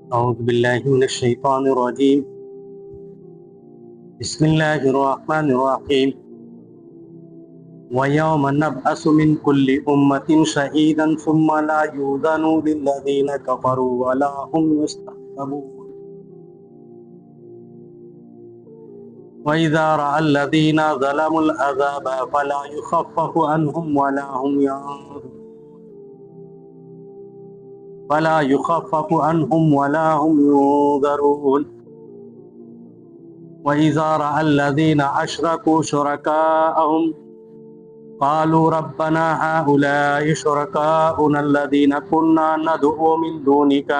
أعوذ بالله من الشيطان الرجيم. بسم الله الرحمن الرحيم. ويوم نبعث من كل أمة شهيدا ثم لا يؤذن للذين كفروا ولا هم يستعتبون. وإذا رأى الذين ظلموا العذاب فلا يخفف عنهم ولا هم ينظرون. فلا يخفف عنهم ولا هم ينظرون. وإذا رأى الذين أشركوا شركاءهم قالوا ربنا هؤلاء شركاؤنا الذين كنا ندعو من دونك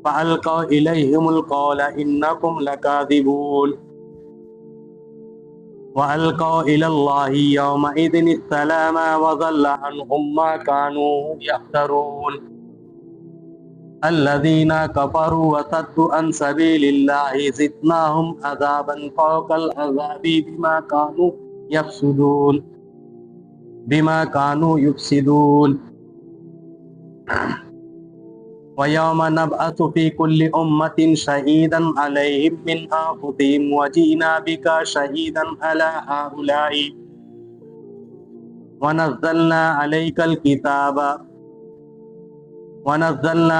فألقوا إليهم القول إنكم لكاذبون. وألقوا إلى الله يومئذ السلام وضل عنهم ما كانوا يفترون. الذين كفروا وصدوا عن سبيل الله زدناهم عذابا فوق العذاب بما كانوا يفسدون. ويوم نبعث في كل أمة شهيدا عليهم من أنفسهم وجئنا بك شهيدا على هؤلاء ونزلنا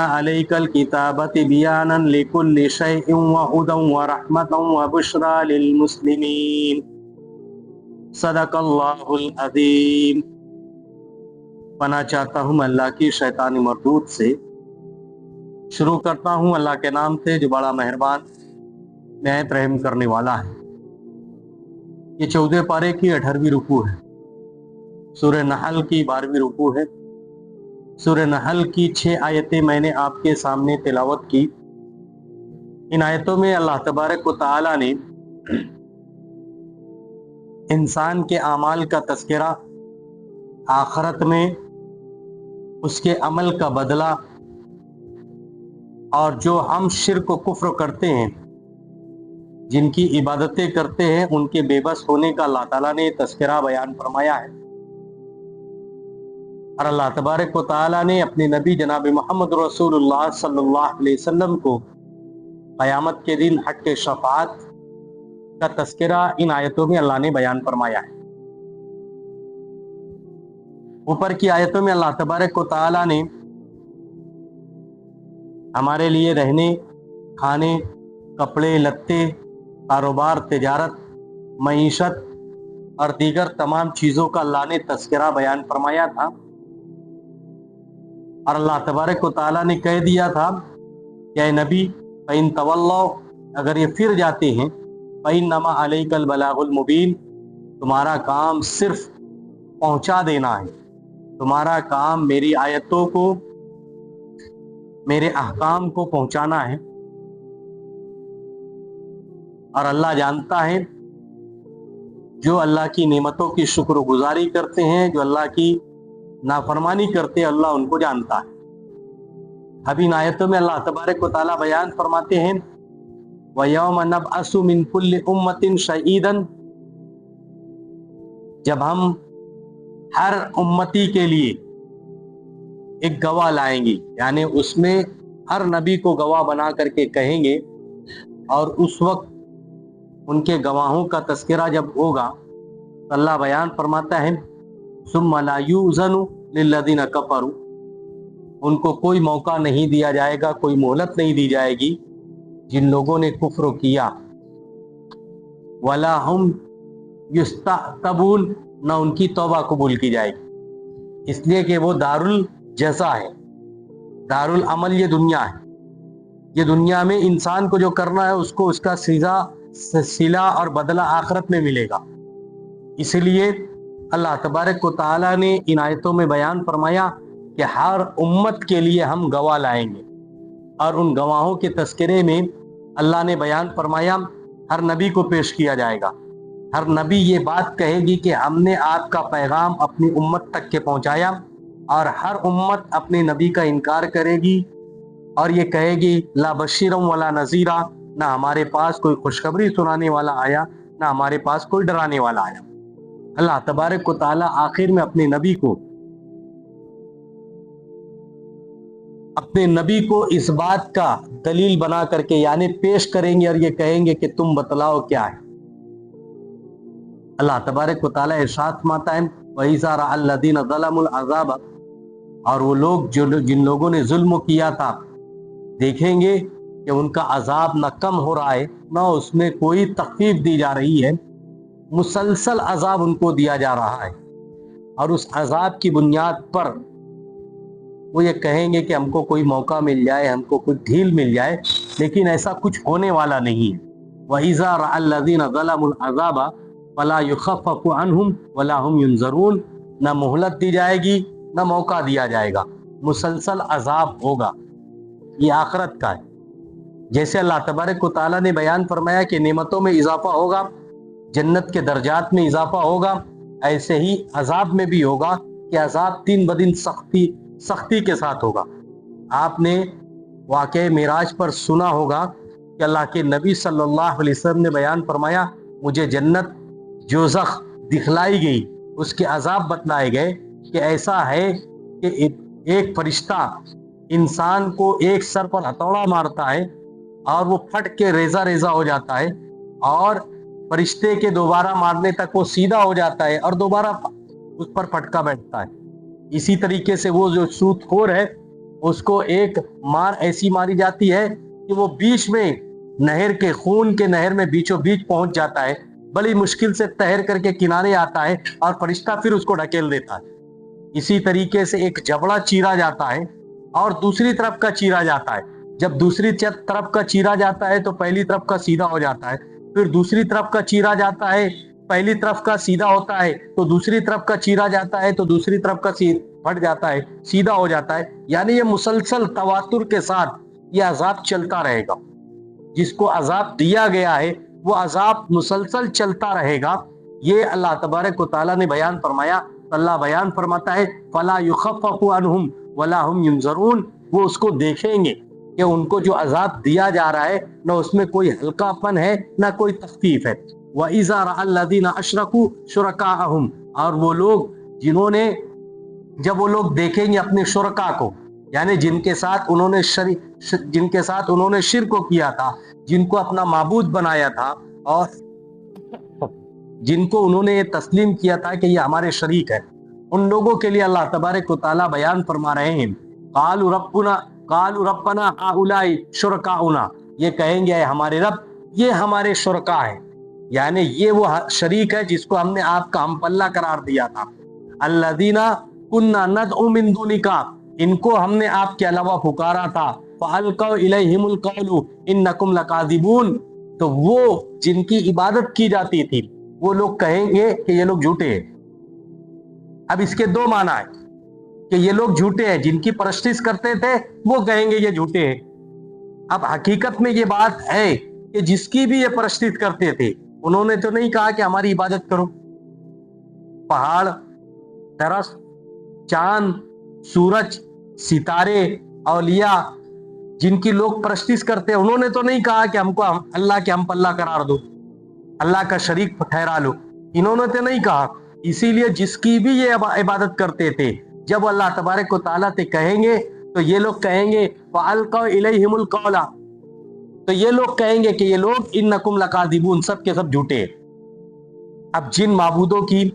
عليك الكتاب بيانا لكل شيء وهدى ورحمة وبشرى للمسلمين. صدق اللہ العظیم. پناہ چاہتا ہوں اللہ کی شیطانی مردود سے. شروع کرتا ہوں اللہ کے نام سے جو بڑا مہربان نہایت رحم کرنے والا ہے. یہ 14 پارے کی 18ویں رکوع ہے. سورہ نحل کی 12ویں رکوع ہے. سورہ نحل کی 6 آیتیں میں نے آپ کے سامنے تلاوت کی. ان آیتوں میں اللہ تبارک و تعالی نے انسان کے اعمال کا تذکرہ، آخرت میں اس کے عمل کا بدلہ، اور جو ہم شرک و کفر کرتے ہیں، جن کی عبادتیں کرتے ہیں، ان کے بے بس ہونے کا اللہ تعالیٰ نے تذکرہ بیان فرمایا ہے. اور اللہ تبارک و تعالیٰ نے اپنے نبی جناب محمد رسول اللہ صلی اللہ علیہ وسلم کو قیامت کے دن حق شفاعت کا تذکرہ ان آیتوں میں اللہ نے بیان فرمایا ہے. اوپر کی آیتوں میں اللہ تبارک و تعالیٰ نے ہمارے لیے رہنے، کھانے، کپڑے لتے، کاروبار، تجارت، معیشت اور دیگر تمام چیزوں کا اللہ نے تذکرہ بیان فرمایا تھا. اور اللہ تبارک و تعالیٰ نے کہہ دیا تھا کہ اے نبی فَإِن تَوَلَّوْا، اگر یہ پھر جاتے ہیں، فَإِنَّمَا عَلَيْكَ الْبَلَاغُ الْمُبِينُ، تمہارا کام صرف پہنچا دینا ہے. تمہارا کام میری آیتوں کو، میرے احکام کو پہنچانا ہے. اور اللہ جانتا ہے جو اللہ کی نعمتوں کی شکر گزاری کرتے ہیں، جو اللہ کی نافرمانی کرتے ہیں، اللہ ان کو جانتا ہے. اب ان آیتوں میں اللہ تبارک و تعالیٰ بیان فرماتے ہیں وَيَوْمَ نَبْعَثُ مِن كُلِّ أُمَّةٍ شَهِيدًا، جب ہم ہر امتی کے لیے ایک گواہ لائیں گے، یعنی اس میں ہر نبی کو گواہ بنا کر کے کہیں گے، اور اس وقت ان کے گواہوں کا تذکرہ جب ہوگا تو اللہ بیان فرماتا ہے ثم لا یؤذن للذین کفروا، ان کو کوئی موقع نہیں دیا جائے گا، کوئی مہلت نہیں دی جائے گی جن لوگوں نے کفر کیا. ولا ہم یستعتبون، نہ ان کی توبہ قبول کی جائے گی، اس لیے کہ وہ دارالجزا ہے، دارالعمل یہ دنیا ہے. یہ دنیا میں انسان کو جو کرنا ہے اس کو اس کا صلہ اور بدلہ آخرت میں ملے گا. اس لیے اللہ تبارک و تعالیٰ نے ان آیتوں میں بیان فرمایا کہ ہر امت کے لیے ہم گواہ لائیں گے. اور ان گواہوں کے تذکرے میں اللہ نے بیان فرمایا ہر نبی کو پیش کیا جائے گا. ہر نبی یہ بات کہے گی کہ ہم نے آپ کا پیغام اپنی امت تک کے پہنچایا، اور ہر امت اپنے نبی کا انکار کرے گی اور یہ کہے گی لا بشیرا ولا نذیرا، نہ ہمارے پاس کوئی خوشخبری سنانے والا آیا، نہ ہمارے پاس کوئی ڈرانے والا آیا. اللہ تبارک و تعالیٰ آخر میں اپنے نبی کو اپنے نبی کو اس بات کا دلیل بنا کر کے یعنی پیش کریں گے اور یہ کہیں گے کہ تم بتلاؤ کیا ہے۔ اللہ تبارک و تعالیٰ ارشاد فرماتا ہے وَإِذَا رَأَى الَّذِينَ ظَلَمُوا الْعَذَابَ، اور وہ لوگ جن لوگوں نے ظلم کیا تھا دیکھیں گے کہ ان کا عذاب نہ کم ہو رہا ہے نہ اس میں کوئی تخفیف دی جا رہی ہے، مسلسل عذاب ان کو دیا جا رہا ہے، اور اس عذاب کی بنیاد پر وہ یہ کہیں گے کہ ہم کو کوئی موقع مل جائے، ہم کو کوئی ڈھیل مل جائے، لیکن ایسا کچھ ہونے والا نہیں ہے۔ وَإِذَا رَأَى الَّذِينَ ظَلَمُوا الْعَذَابَ فَلَا يُخَفَّفُ عَنْهُمْ وَلَا هُمْ يُنظَرُونَ، نہ مہلت دی جائے گی نہ موقع دیا جائے گا، مسلسل عذاب ہوگا، یہ آخرت کا ہے۔ جیسے اللہ تبارک و تعالیٰ نے بیان فرمایا کہ نعمتوں میں اضافہ ہوگا، جنت کے درجات میں اضافہ ہوگا، ایسے ہی عذاب میں بھی ہوگا کہ عذاب دن بدن سختی کے ساتھ ہوگا۔ آپ نے واقعہ معراج پر سنا ہوگا کہ اللہ کے نبی صلی اللہ علیہ وسلم نے بیان فرمایا مجھے جنت دوزخ دکھلائی گئی، اس کے عذاب بتلائے گئے کہ ایسا ہے کہ ایک فرشتہ انسان کو ایک سر پر ہتھوڑا مارتا ہے اور وہ پھٹ کے ریزہ ریزہ ہو جاتا ہے، اور فرشتے کے دوبارہ مارنے تک وہ سیدھا ہو جاتا ہے اور دوبارہ اس پر پھٹکا بیٹھتا ہے۔ اسی طریقے سے وہ جو سود خور ہے اس کو ایک مار ایسی ماری جاتی ہے کہ وہ بیچ میں نہر کے خون کے نہر میں بیچوں بیچ پہنچ جاتا ہے، بڑی مشکل سے تیر کر کے کنارے آتا ہے اور فرشتہ پھر اس کو ڈھکیل دیتا ہے۔ اسی طریقے سے ایک جبڑا چیرا جاتا ہے اور دوسری طرف کا چیرا جاتا ہے، جب دوسری طرف کا چیرا جاتا ہے تو پہلی طرف کا سیدھا ہو جاتا ہے، پھر دوسری طرف کا چیرا جاتا ہے، پہلی طرف کا سیدھا ہوتا ہے تو دوسری طرف کا چیرا جاتا ہے تو دوسری طرف کا پھٹ جاتا ہے، سیدھا ہو جاتا ہے، یعنی یہ مسلسل تواتر کے ساتھ یہ عذاب چلتا رہے گا۔ جس کو عذاب دیا گیا ہے وہ عذاب مسلسل چلتا رہے گا، یہ اللہ تبارک و تعالیٰ نے بیان فرمایا۔ اللہ بیان فرماتا ہے فَلَا يُخَفَّفُ عَنْهُمْ وَلَا هُمْ يُنظَرُونَ، وہ اس کو دیکھیں گے کہ ان کو جو عذاب دیا جا رہا ہے نہ اس میں کوئی ہلکا پن ہے نہ کوئی تخفیف ہے۔ وَإِذَا رَأَى الَّذِينَ أَشْرَكُوا شُرَكَاءَهُمْ، اور وہ لوگ جنہوں نے جب وہ لوگ دیکھیں گے اپنے شرکا کو، یعنی جن کے ساتھ انہوں نے شرک کو کیا تھا، جن کو اپنا معبود بنایا تھا اور جن کو انہوں نے یہ تسلیم کیا تھا کہ یہ ہمارے شریک ہے، ان لوگوں کے لیے اللہ تبارک و تعالیٰ بیان فرما رہے ہیں قالوا ربنا هؤلاء شرکاؤنا، یہ کہیں گے اے ہمارے رب یہ ہمارے شرکا ہیں، یعنی یہ وہ شریک ہے جس کو ہم نے آپ کا ہم پلہ قرار دیا تھا۔ الذین کنا ندعو من دونک، ان کو ہم نے آپ کے علاوہ پکارا تھا۔ فالقوا الیہم القول انکم لکاذبون، تو وہ جن کی عبادت کی جاتی تھی وہ لوگ کہیں گے کہ یہ لوگ جھوٹے ہیں۔ اب اس کے دو معنی ہیں کہ یہ لوگ جھوٹے ہیں، جن کی پرستش کرتے تھے وہ کہیں گے یہ جھوٹے ہیں۔ اب حقیقت میں یہ بات ہے کہ جس کی بھی یہ پرستش کرتے تھے انہوں نے تو نہیں کہا کہ ہماری عبادت کرو، پہاڑ، درخت، چاند، سورج، ستارے، اولیاء، جن کی لوگ پرستش کرتے انہوں نے تو نہیں کہا کہ ہم کو اللہ کے ہم پلہ قرار دو، اللہ کا شریک ٹھہرا لو، انہوں نے تو نہیں کہا۔ اسی لیے جس کی بھی یہ عبادت کرتے تھے جب اللہ تبارک و تعالیٰ سے کہیں گے تو یہ لوگ کہیں گے فَأَلْقَوْا إِلَيْهِمُ الْقَوْلَ، تو یہ لوگ کہیں گے کہ یہ لوگ انکم لکاذبون، سب کے سب جھوٹے۔ اب جن معبودوں کی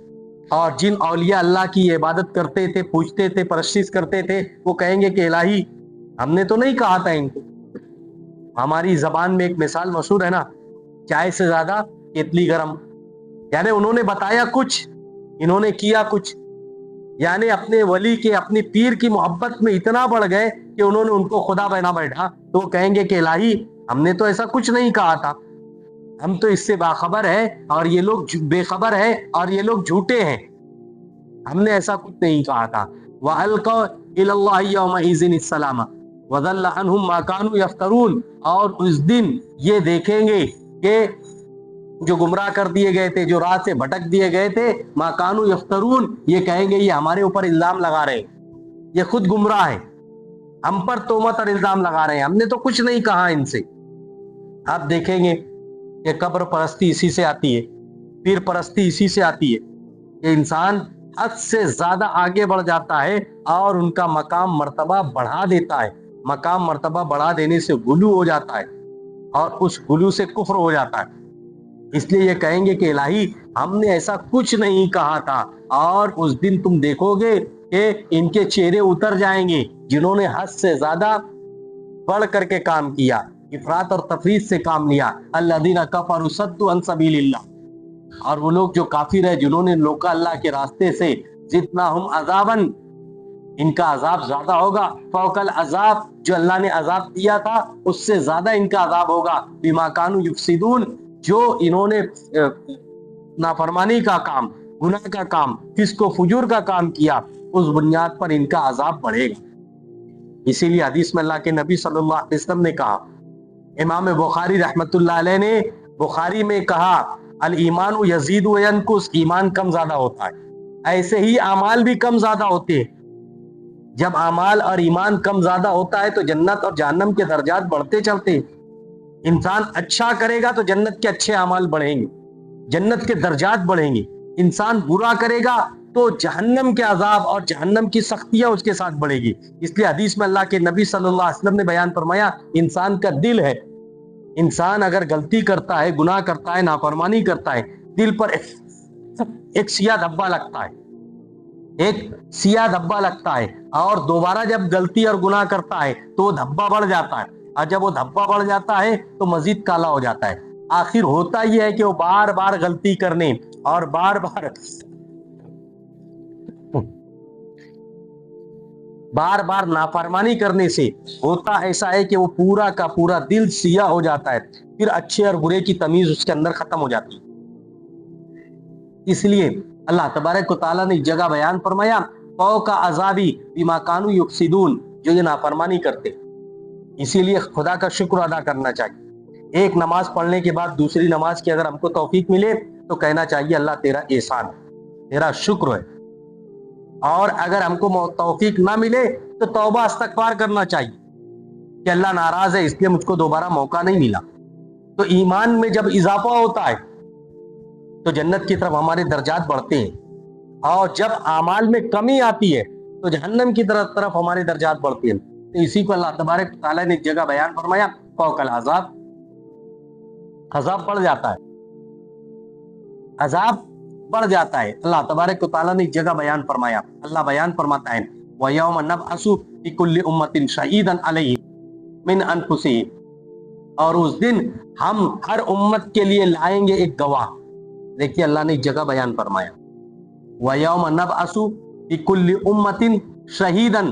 اور جن اولیاء اللہ کی عبادت کرتے تھے، پوجتے تھے، پرستش کرتے تھے، وہ کہیں گے کہ الہی ہم نے تو نہیں کہا تھا ان کو۔ ہماری زبان میں ایک مثال مشہور ہے نا، چائے سے زیادہ کیتلی گرم، یعنی انہوں نے بتایا کچھ، انہوں نے کیا کچھ، یعنی اپنے ولی کے اپنی پیر کی محبت میں اتنا بڑھ گئے کہ انہوں نے ان کو خدا بنا بیٹھا، تو وہ کہیں گے کہ الہی ہم نے تو ایسا کچھ نہیں کہا تھا، ہم تو اس سے باخبر ہے اور یہ لوگ بے خبر ہے اور یہ لوگ جھوٹے ہیں، ہم نے ایسا کچھ نہیں کہا تھا۔ وَأَلْقَوْا إِلَى اللَّهِ يَوْمَئِذٍ السَّلَامَ وَضَلَّ عَنْهُمْ مَا كَانُوا يَفْتَرُونَ، اور اس دن یہ دیکھیں گے کہ جو گمراہ کر دیے گئے تھے، جو راہ سے بھٹک دیے گئے تھے، مَا كَانُوا يَفْتَرُونَ، یہ کہیں گے یہ ہمارے اوپر الزام لگا رہے ہیں، یہ خود گمراہ ہیں، ہم پر تہمت اور الزام لگا رہے ہیں، ہم نے تو کچھ نہیں کہا ان سے۔ آپ دیکھیں گے کہ قبر پرستی اسی سے آتی ہے، پیر پرستی اسی سے آتی ہے کہ انسان حد سے زیادہ آگے بڑھ جاتا ہے اور ان کا مقام مرتبہ بڑھا دیتا ہے، مقام مرتبہ بڑھا دینے سے غلو ہو جاتا ہے اور اس غلو سے کفر ہو جاتا ہے. اس لیے یہ کہیں گے کہ الہی ہم نے ایسا کچھ نہیں کہا تھا. اور اس دن تم دیکھو گے کہ ان کے چہرے اتر جائیں گے جنہوں نے حد سے زیادہ بڑھ کر کے کام کیا, افراط اور تفریط سے کام لیا. الذین کفروا صدوا عن سبیل اللہ, اور وہ لوگ جو کافر ہے جنہوں نے روکا اللہ کے راستے سے. زدناہم عذابا, ان کا عذاب زیادہ ہوگا. فوق العذاب, جو اللہ نے عذاب دیا تھا اس سے زیادہ ان کا عذاب ہوگا. بما کانوا یفسدون, جو انہوں نے نافرمانی کا کام, گناہ کا کام, فسق و فجور کا کام کیا, اس بنیاد پر ان کا عذاب بڑھے گا. اسی لیے حدیث میں اللہ کے نبی صلی اللہ علیہ وسلم نے کہا, امام بخاری رحمت اللہ علیہ نے بخاری میں کہا, الایمان یزید و ینقص, ایمان کم زیادہ ہوتا ہے. ایسے ہی اعمال بھی کم زیادہ ہوتے ہیں. جب اعمال اور ایمان کم زیادہ ہوتا ہے تو جنت اور جہنم کے درجات بڑھتے چلتے ہیں. انسان اچھا کرے گا تو جنت کے اچھے اعمال بڑھیں گے, جنت کے درجات بڑھیں گے. انسان برا کرے گا تو جہنم کے عذاب اور جہنم کی سختیاں اس کے ساتھ بڑھے گی. اس لیے حدیث میں اللہ کے نبی صلی اللہ علیہ وسلم نے بیان فرمایا, انسان کا دل ہے, انسان اگر غلطی کرتا ہے, گناہ کرتا ہے, نافرمانی کرتا ہے, دل پر ایک سیاہ دھبا لگتا ہے, ایک سیاہ دھبا لگتا ہے, اور دوبارہ جب غلطی اور گناہ کرتا ہے تو وہ دھبا بڑھ جاتا ہے, اور جب وہ دھبا بڑھ جاتا ہے تو مزید کالا ہو جاتا ہے. آخر ہوتا یہ ہے کہ وہ بار بار غلطی کرنے اور بار بار نافرمانی کرنے سے ہوتا ایسا ہے کہ وہ پورا کا پورا دل سیاہ ہو جاتا ہے. پھر اچھے اور برے کی تمیز اس کے اندر ختم ہو جاتی ہے. اس لیے اللہ تبارک و تعالیٰ نے جگہ بیان فرمایا, فوق عذابی بما کانوا یفسدون, جو یہ نافرمانی کرتے. اسی لیے خدا کا شکر ادا کرنا چاہیے. ایک نماز پڑھنے کے بعد دوسری نماز کی اگر ہم کو توفیق ملے تو کہنا چاہیے اللہ تیرا احسان ہے, تیرا شکر ہے. اور اگر ہم کو توفیق نہ ملے تو توبہ استغفار کرنا چاہیے کہ اللہ ناراض ہے اس لیے مجھ کو دوبارہ موقع نہیں ملا. تو ایمان میں جب اضافہ ہوتا ہے تو جنت کی طرف ہمارے درجات بڑھتے ہیں, اور جب اعمال میں کمی آتی ہے تو جہنم کی طرف ہمارے درجات بڑھتے ہیں. تو اسی کو اللہ تبارک تعالیٰ نے ایک جگہ بیان فرمایا, فوق العذاب, عذاب بڑھ جاتا ہے, عذاب بڑھ جاتا ہے. اللہ تبارک تعالیٰ نے ایک جگہ بیان فرمایا, اللہ بیان فرماتا ہے, وَيَوْمَ نَبْعَثُ بِكُلِّ أُمَّةٍ شَهِيدًا عَلَيْهِمْ مِنْ أَنفُسِهِمْ, اور اس دن ہم ہر امت کے لیے لائیں گے ایک گواہ. دیکھیے اللہ نے ایک جگہ بیان فرمایا, وَيَوْمَ نَبْعَثُ بِكُلِّ أُمَّةٍ شَهِيدًا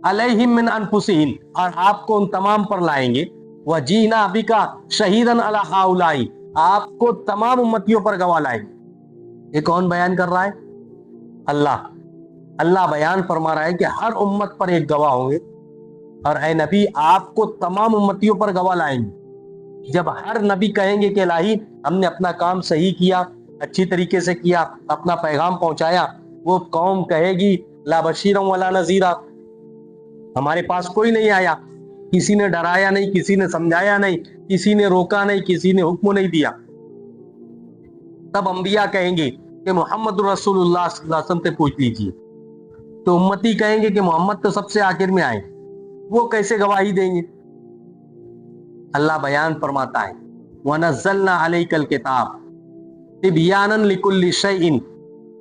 عَلَيْهِمْ مِنْ أَنفُسِهِمْ, اور آپ کو ان تمام پر لائیں گے. وَجِئْنَا بِكَ شَهِيدًا عَلَى هَؤُلَاءِ, آپ کو تمام امتیوں پر گواہ لائیں گے. یہ کون بیان کر رہا ہے؟ اللہ. اللہ بیان فرما رہا ہے کہ ہر امت پر ایک گواہ ہوں گے, اور اے نبی آپ کو تمام امتیوں پر گواہ لائیں گے. جب ہر نبی کہیں گے کہ الہی ہم نے اپنا کام صحیح کیا, اچھی طریقے سے کیا, اپنا پیغام پہنچایا, وہ قوم کہے گی لا بشیرا ولا نذیرا, ہمارے پاس کوئی نہیں آیا, کسی نے ڈرایا نہیں, کسی نے سمجھایا نہیں, کسی نے روکا نہیں, کسی نے حکم نہیں دیا. تب انبیاء کہیں گے کہ محمد رسول اللہ صلی اللہ علیہ وسلم سے پوچھ لیجیے. تو امتی کہیں گے کہ محمد تو سب سے آخر میں آئے, وہ کیسے گواہی دیں گے؟ اللہ بیان فرماتا ہے, وَنَزَّلْنَا عَلَيْكَ الْكِتَابَ تِبْيَانًا لِكُلِّ شَيْءٍ,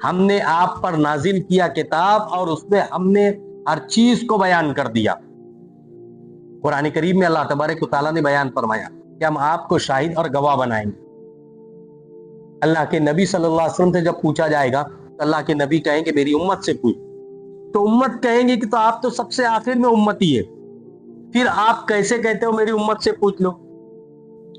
ہم نے آپ پر نازل کیا کتاب اور اس میں ہم نے ہر چیز کو بیان کر دیا. قرآن کریم میں اللہ تبارک و تعالیٰ نے بیان فرمایا کہ ہم آپ کو شاہد اور گواہ بنائیں گے. اللہ کے نبی صلی اللہ علیہ وسلم سے جب پوچھا جائے گا تو اللہ کے نبی کہیں کہ میری امت سے پوچھ. تو امت کہیں گے کہ تو آپ تو سب سے آخر میں امتی ہے, پھر آپ کیسے کہتے ہو میری امت سے پوچھ لو؟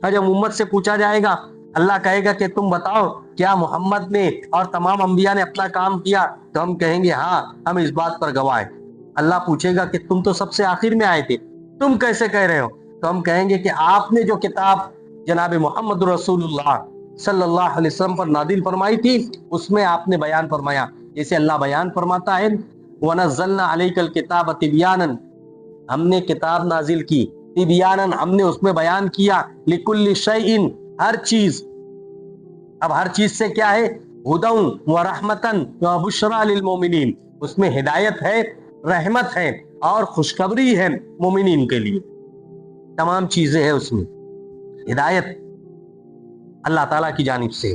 اور جب امت سے پوچھا جائے گا اللہ کہے گا کہ تم بتاؤ کیا محمد نے اور تمام انبیاء نے اپنا کام کیا؟ تو ہم کہیں گے ہاں ہم اس بات پر گواہ ہیں. اللہ پوچھے گا کہ تم تو سب سے آخر میں آئے تھے, تم کیسے کہہ رہے ہو؟ تو ہم کہیں گے کہ آپ نے جو کتاب جناب محمد رسول اللہ صلی اللہ علیہ وسلم پر نازل فرمائی تھی اس میں آپ نے بیان فرمایا. جیسے اللہ بیان فرماتا ہے وَنَزَّلْنَا عَلَيْكَ الْكِتَابَ تِبْيَانًا, ہم نے کتاب نازل کی, تِبْيَانًا ہم نے اس میں بیان کیا, لِكُلِّ شَيْءٍ ہر چیز. اب ہر چیز سے کیا ہے؟ هُدًى وَرَحْمَةً وَبُشْرَى لِلْمُؤْمِنِينَ, اس میں ہدایت ہے, رحمت ہے اور خوشخبری ہے مومنین کے لیے. تمام چیزیں ہیں اس میں. ہدایت اللہ تعالیٰ کی جانب سے,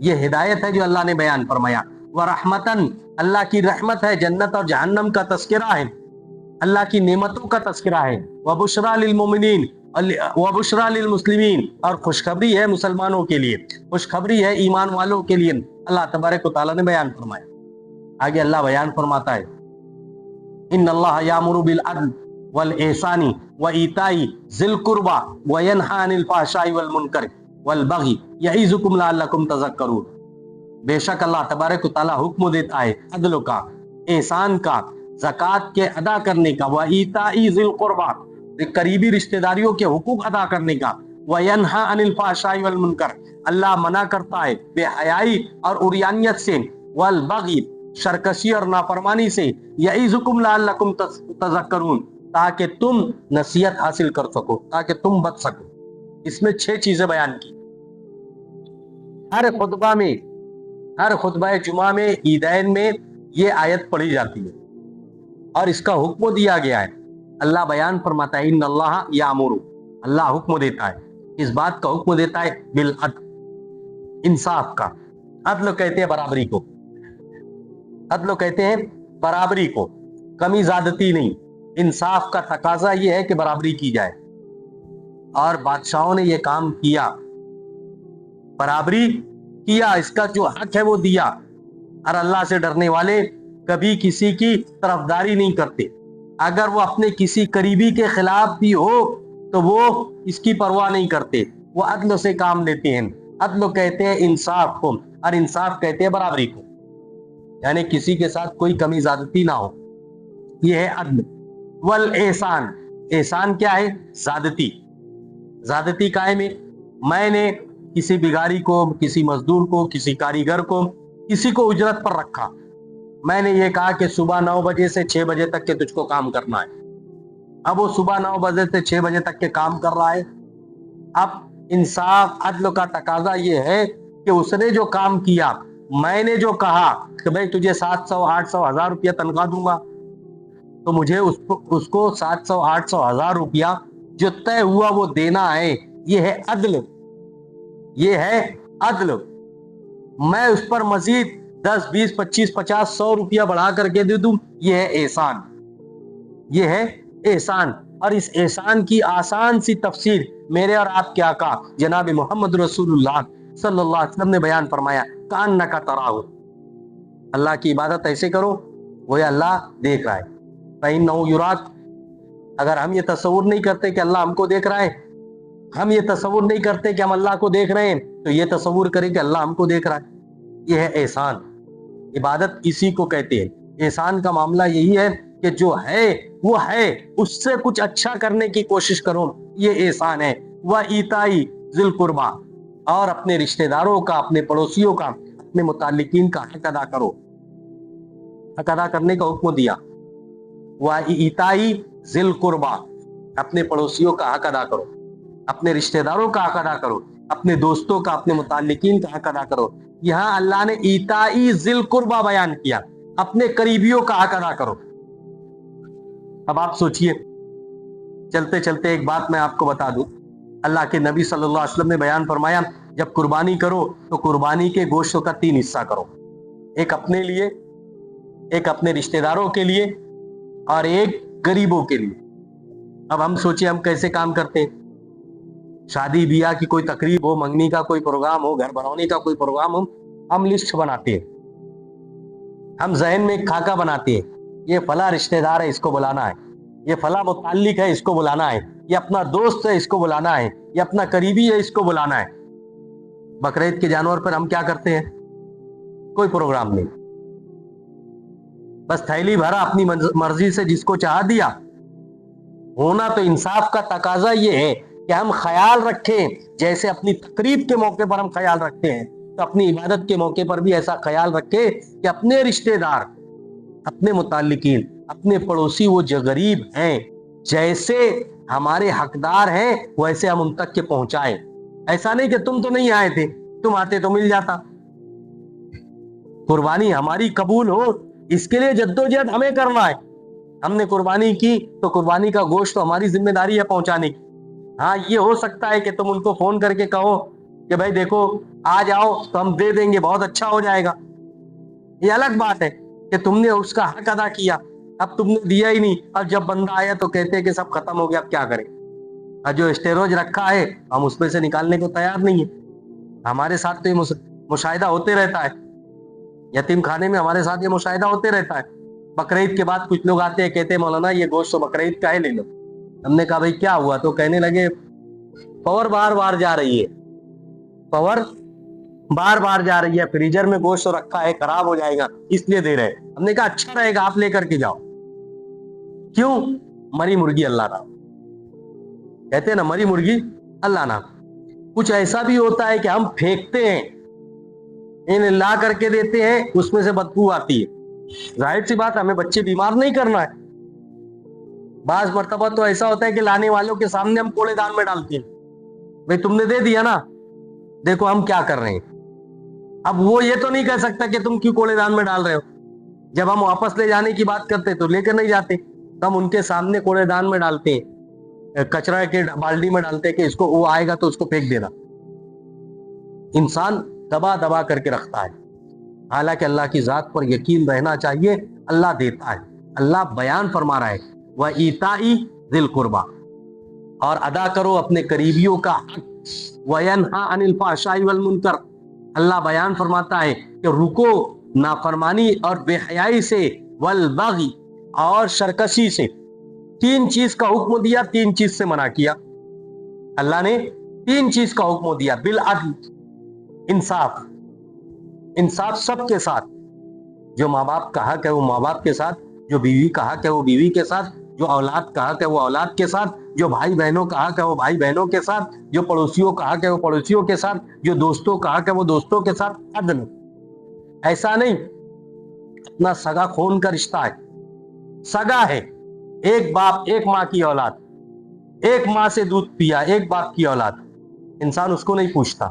یہ ہدایت ہے جو اللہ نے بیان فرمایا. ورحمتن, اللہ کی رحمت ہے, جنت اور جہنم کا تذکرہ ہے, اللہ کی نعمتوں کا تذکرہ ہے. وبشرا للمؤمنین وبشرا للمسلمین, اور خوشخبری ہے مسلمانوں کے لیے, خوشخبری ہے ایمان والوں کے لیے. اللہ تبارک و تعالیٰ نے بیان فرمایا. آگے اللہ بیان فرماتا ہے, ان اللہ یامر بالعدل والاحسان وایتاء ذی القربى وینہی عن الفحشاء والمنکر والبغی یعظکم لعلکم تذکرون. بے شک اللہ تبارک و تعالیٰ حکم دیتا ہے عدل کا, احسان کا, زکوٰۃ کے ادا کرنے کا, وایتاء ذی القربى قریبی رشتہ داریوں کے حقوق ادا کرنے کا, وینہی عن الفحشاء والمنکر اللہ منع کرتا ہے بے حیائی اور عریانیت سے, والبغی سرکشی اور نافرمانی سے, یعظکم لعلکم تذکرون تاکہ تم نصیحت حاصل کر سکو, تاکہ تم بچ سکو. اس میں 6 چیزیں بیان کی. ہر خطبہ جمعہ میں, عیدین میں یہ آیت پڑھی جاتی ہے اور اس کا حکم دیا گیا ہے. اللہ بیان فرماتا ہے ان اللہ یامر, اللہ حکم دیتا ہے, اس بات کا حکم دیتا ہے بالعدل, انصاف کا. عدل کہتے ہیں برابری کو, عدل کہتے ہیں برابری کو, کمی زیادتی نہیں. انصاف کا تقاضا یہ ہے کہ برابری کی جائے, اور بادشاہوں نے یہ کام کیا, برابری کیا, اس کا جو حق ہے وہ دیا. اور اللہ سے ڈرنے والے کبھی کسی کی طرفداری نہیں کرتے, اگر وہ اپنے کسی قریبی کے خلاف بھی ہو تو وہ اس کی پرواہ نہیں کرتے, وہ عدل سے کام لیتے ہیں. عدل کہتے ہیں انصاف کو, اور انصاف کہتے ہیں برابری کو, یعنی کسی کے ساتھ کوئی کمی زیادتی نہ ہو, یہ ہے عدل. والاحسان, احسان کیا ہے؟ زیادتی. زیادتی کا ہے میں نے کسی بگاری کو, کسی مزدور کو, کسی کاریگر کو, کسی کو اجرت پر رکھا, میں نے یہ کہا کہ صبح 9 بجے سے 6 بجے تک کے تجھ کو کام کرنا ہے. اب وہ صبح 9 بجے سے 6 بجے تک کے کام کر رہا ہے. اب انصاف عدل کا تقاضا یہ ہے کہ اس نے جو کام کیا, میں نے جو کہا کہ بھائی تجھے 700 800 1000 روپیہ تنخواہ دوں گا, تو مجھے اس کو 700 800 1000 روپیہ جو طے ہوا وہ دینا ہے. یہ ہے عدل, یہ ہے عدل. میں اس پر مزید 10 20 25 50 100 روپیہ بڑھا کر کے دے دوں, یہ ہے احسان, یہ ہے احسان. اور اس احسان کی آسان سی تفسیر میرے اور آپ کے آقا جناب محمد رسول اللہ صلی اللہ علیہ وسلم نے بیان فرمایا, کأنک تراہ, اللہ کی عبادت ایسے کرو وہ اللہ دیکھ رہا ہے. فإنہ یراک, اگر ہم یہ تصور نہیں کرتے کہ اللہ ہم کو دیکھ رہا ہے, ہم یہ تصور نہیں کرتے کہ ہم اللہ کو دیکھ رہے ہیں, تو یہ تصور کریں کہ اللہ ہم کو دیکھ رہا ہے. یہ ہے احسان. عبادت اسی کو کہتے ہیں. احسان کا معاملہ یہی ہے کہ جو ہے وہ ہے, اس سے کچھ اچھا کرنے کی کوشش کرو, یہ احسان ہے. وایتاء ذی القربى, اور اپنے رشتہ داروں کا, اپنے پڑوسیوں کا, اپنے متعلقین کا حق ادا کرو, حق ادا کرنے کا حکم دیا. وایتاء ذی القربى, اپنے پڑوسیوں کا حق ادا کرو, اپنے رشتہ داروں کا حق ادا کرو, اپنے دوستوں کا, اپنے متعلقین کا حق ادا کرو. یہاں اللہ نے ایتاء ذی القربى بیان کیا, اپنے قریبیوں کا حق ادا کرو. اب آپ سوچئے, چلتے چلتے ایک بات میں آپ کو بتا دوں. اللہ کے نبی صلی اللہ علیہ وسلم نے بیان فرمایا, جب قربانی کرو تو قربانی کے گوشت کا 3 حصہ کرو, ایک اپنے لیے, ایک اپنے رشتہ داروں کے لیے, اور ایک غریبوں کے لیے. اب ہم سوچیں ہم کیسے کام کرتے ہیں. شادی بیاہ کی کوئی تقریب ہو, منگنی کا کوئی پروگرام ہو, گھر بنانے کا کوئی پروگرام ہو, ہم لسٹ بناتے ہیں, ہم ذہن میں ایک خاکہ بناتے ہیں, یہ فلاں رشتہ دار ہے اس کو بلانا ہے, یہ فلاں متعلق ہے اس کو بلانا ہے, یہ اپنا دوست ہے اس کو بلانا ہے, یہ اپنا قریبی ہے اس کو بلانا ہے. بقرعید کے جانور پر ہم کیا کرتے ہیں؟ کوئی پروگرام نہیں, بس تھیلی بھرا اپنی مرضی سے جس کو چاہ دیا. ہونا تو انصاف کا تقاضا یہ ہے کہ ہم خیال رکھیں, جیسے اپنی تقریب کے موقع پر ہم خیال رکھتے ہیں, تو اپنی عبادت کے موقع پر بھی ایسا خیال رکھیں کہ اپنے رشتہ دار, اپنے متعلقین, اپنے پڑوسی وہ جو غریب ہیں, جیسے ہمارے حقدار ہیں ویسے ہم ان تک کے پہنچائیں. ایسا نہیں کہ تم تو نہیں آئے تھے, تم آتے تو مل جاتا. قربانی ہماری قبول ہو اس کے لیے جدوجہد ہمیں کرنا ہے. ہم نے قربانی کی تو قربانی کا گوشت تو ہماری ذمہ داری ہے پہنچانے کی. ہاں یہ ہو سکتا ہے کہ تم ان کو فون کر کے کہو کہ بھائی دیکھو آ جاؤ تو ہم دے دیں گے, بہت اچھا ہو جائے گا. یہ الگ بات ہے کہ تم نے اس کا حق ادا کیا, اب تم نے دیا ہی نہیں, اب جب بندہ آیا تو کہتے ہیں کہ سب ختم ہو گیا, اب کیا کریں. اور جو اسٹیروج رکھا ہے ہم اس میں سے نکالنے کو تیار نہیں ہے. ہمارے ساتھ تو یہ مشاہدہ ہوتے رہتا ہے, یتیم خانے میں ہمارے ساتھ یہ مشاہدہ ہوتے رہتا ہے. بقرعید کے بعد کچھ لوگ آتے ہیں, کہتے ہیں مولانا یہ گوشت تو بقرعید کا ہے, لے لو. ہم نے کہا بھائی کیا ہوا, تو کہنے لگے پاور بار بار جا رہی ہے, پاور بار بار جا رہی ہے, فریزر میں گوشت رکھا ہے خراب ہو جائے گا اس لیے دے رہے. ہم نے کہا اچھا رہے گا آپ لے کر کے جاؤ. کیوں؟ مری مرغی اللہ نام, کہتے ہیں نا مری مرغی اللہ نام. کچھ ایسا بھی ہوتا ہے کہ ہم پھینکتے ہیں, انہیں لا کر کے دیتے ہیں, اس میں سے بدبو آتی ہے. ظاہر سی بات ہمیں بچے بیمار نہیں کرنا ہے. بعض مرتبہ تو ایسا ہوتا ہے کہ لانے والوں کے سامنے ہم کوڑے دان میں ڈالتے ہیں, بھئی تم نے دے دیا نا, دیکھو ہم کیا کر رہے ہیں. اب وہ یہ تو نہیں کہہ سکتا کہ تم کیوں کوڑے دان میں ڈال رہے ہو. جب ہم واپس لے جانے کی بات کرتے تو لے کر نہیں جاتے, تو ہم ان کے سامنے کوڑے دان میں ڈالتے ہیں, کچرا کے بالٹی میں ڈالتے ہیں کہ اس کو وہ آئے گا تو اس کو پھینک دینا. انسان دبا دبا کر کے رکھتا ہے, حالانکہ اللہ کی ذات پر یقین رہنا چاہیے, اللہ دیتا ہے. اللہ بیان فرما رہا ہے وَإِيتَاءِ ذِي الْقُرْبَى, اور ادا کرو اپنے قریبیوں کا حق. وَيَنْهَى عَنِ الْفَحْشَاءِ وَالْمُنکَرِ, اللہ بیان فرماتا ہے کہ رکو نافرمانی اور بے حیائی سے, وَالْبَغْيِ, اور سرکشی سے. 3 چیز کا حکم دیا, 3 چیز سے منع کیا. اللہ نے 3 چیز کا حکم دیا. بالعدل, انصاف, انصاف سب کے ساتھ. جو ماں باپ کا حق ہے وہ ماں باپ کے ساتھ, جو بیوی کا حق ہے وہ بیوی کے ساتھ, جو اولاد کا حق ہے وہ اولاد کے ساتھ, جو بھائی بہنوں کا حق ہے وہ بھائی بہنوں کے ساتھ, جو پڑوسیوں کا حق ہے وہ پڑوسیوں کے ساتھ, جو دوستوں کا حق ہے وہ دوستوں کے ساتھ. عدل, ایسا نہیں اپنا سگا خون کا رشتہ ہے, سگا ہے, ایک باپ ایک ماں کی اولاد, ایک ماں سے دودھ پیا, ایک باپ کی اولاد. انسان اس کو نہیں پوچھتا,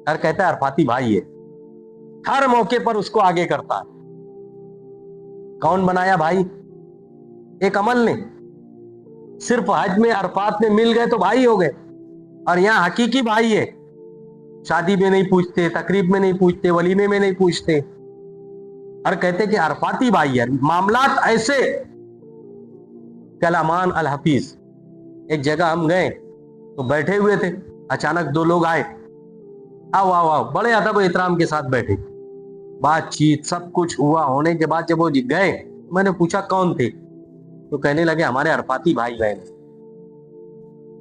ہر کہتا ہے عرفاتی بھائی ہے, ہر موقع پر اس کو آگے کرتا ہے. کون بنایا بھائی؟ ایک عمل نے. صرف حج میں عرفات میں مل گئے تو بھائی ہو گئے, اور یہاں حقیقی بھائی ہے. شادی میں نہیں پوچھتے, تقریب میں نہیں پوچھتے, ولیمے میں نہیں پوچھتے, اور کہتے کہ عرفاتی بھائی ہے. معاملات ایسے. کلامان الحفیظ, ایک جگہ ہم گئے تو بیٹھے ہوئے تھے, اچانک 2 لوگ آئے, آؤ آؤ آؤ, بڑے ادب و احترام کے ساتھ بیٹھے, بات چیت سب کچھ ہوا. ہونے کے بعد جب وہ گئے, میں نے پوچھا کون تھے, تو کہنے لگے ہمارے عرفاتی بھائی بہن.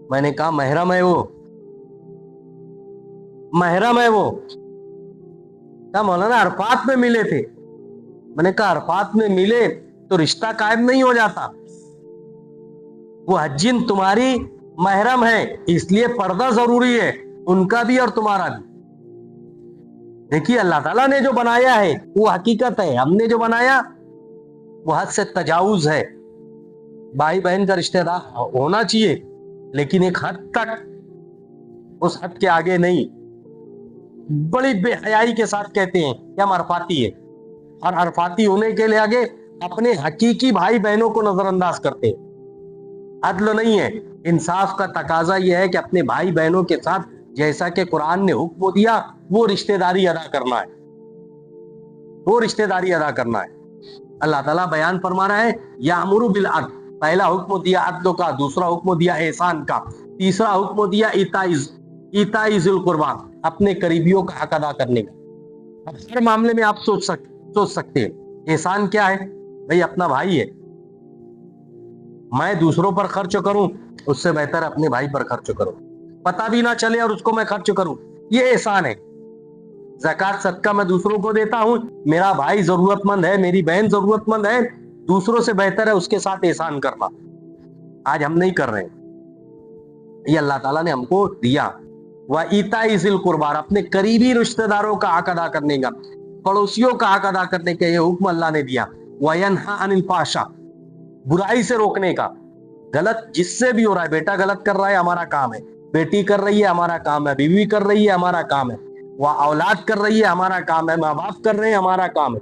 میں نے کہا محرم ہے وہ, محرم ہے وہ. کہا مولانا عرفات میں ملے تھے. میں نے کہا عرفات میں ملے تو رشتہ قائم نہیں ہو جاتا. وہ حجین تمہاری محرم ہے, اس لیے پردہ ضروری ہے, ان کا بھی اور تمہارا بھی. دیکھیے اللہ تعالیٰ نے جو بنایا ہے وہ حقیقت ہے, ہم نے جو بنایا وہ حد سے تجاوز ہے. بھائی بہن کا رشتہ دار ہونا چاہیے, لیکن ایک حد تک, اس حد کے آگے نہیں. بڑی بے حیائی کے ساتھ کہتے ہیں کہ ہم عرفاتی ہیں, اور عرفاتی ہونے کے لیے آگے اپنے حقیقی بھائی بہنوں کو نظر انداز کرتے ہیں. عدل نہیں ہے. انصاف کا تقاضا یہ ہے کہ اپنے بھائی بہنوں کے ساتھ جیسا کہ قرآن نے حکم دیا وہ رشتہ داری ادا کرنا ہے, وہ رشتہ داری ادا کرنا ہے. اللہ تعالیٰ بیان فرما رہا ہے یامر بالعدل, پہلا حکم دیا عدل کا, دوسرا حکم دیا احسان کا, تیسرا حکم دیا ایتاء ذی القربیٰ, اپنے قریبیوں کا حق ادا کرنے کا. اب ہر معاملے میں آپ سوچ سکتے ہیں احسان کیا ہے. بھئی اپنا بھائی ہے, میں دوسروں پر خرچ کروں اس سے بہتر اپنے بھائی پر خرچ کروں, پتہ بھی نہ چلے اور اس کو میں خرچ کروں, یہ احسان ہے. زکوٰۃ صدقہ میں دوسروں کو دیتا ہوں, میرا بھائی ضرورت مند ہے, میری بہن ضرورت مند ہے, دوسروں سے بہتر ہے اس کے ساتھ احسان کرنا. آج ہم نہیں کر رہے ہیں, یہ اللہ تعالیٰ نے ہم کو دیا. وَإِيتَاءِ ذِي الْقُرْبَىٰ, اپنے قریبی رشتہ داروں کا حق ادا کرنے کا, پڑوسیوں کا حق ادا کرنے کا یہ حکم اللہ نے دیا. وَيَنْهَىٰ عَنِ الْفَحْشَاءِ, برائی سے روکنے کا. غلط جس سے بھی ہو رہا ہے, بیٹا غلط کر رہا ہے ہمارا کام ہے, بیٹی کر رہی ہے ہمارا کام ہے, بیوی کر رہی ہے ہمارا کام ہے, وہ اولاد کر رہی ہے ہمارا کام ہے, ماں باپ کر رہے ہیں ہمارا کام ہے.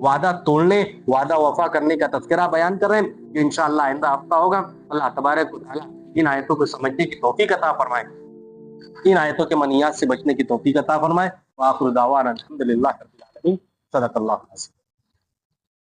وعدہ توڑنے وعدہ وفا کرنے کا تذکرہ بیان کر رہے ہیں جو انشاءاللہ آئندہ ہفتہ ہوگا. اللہ تبارک و تعالیٰ ان آیتوں کو سمجھنے کی توفیق عطا فرمائے, ان آیتوں کے منیات سے بچنے کی توفیق عطا فرمائے. وآخر دعوانا الحمدللہ رب العالمین. صدق اللہ.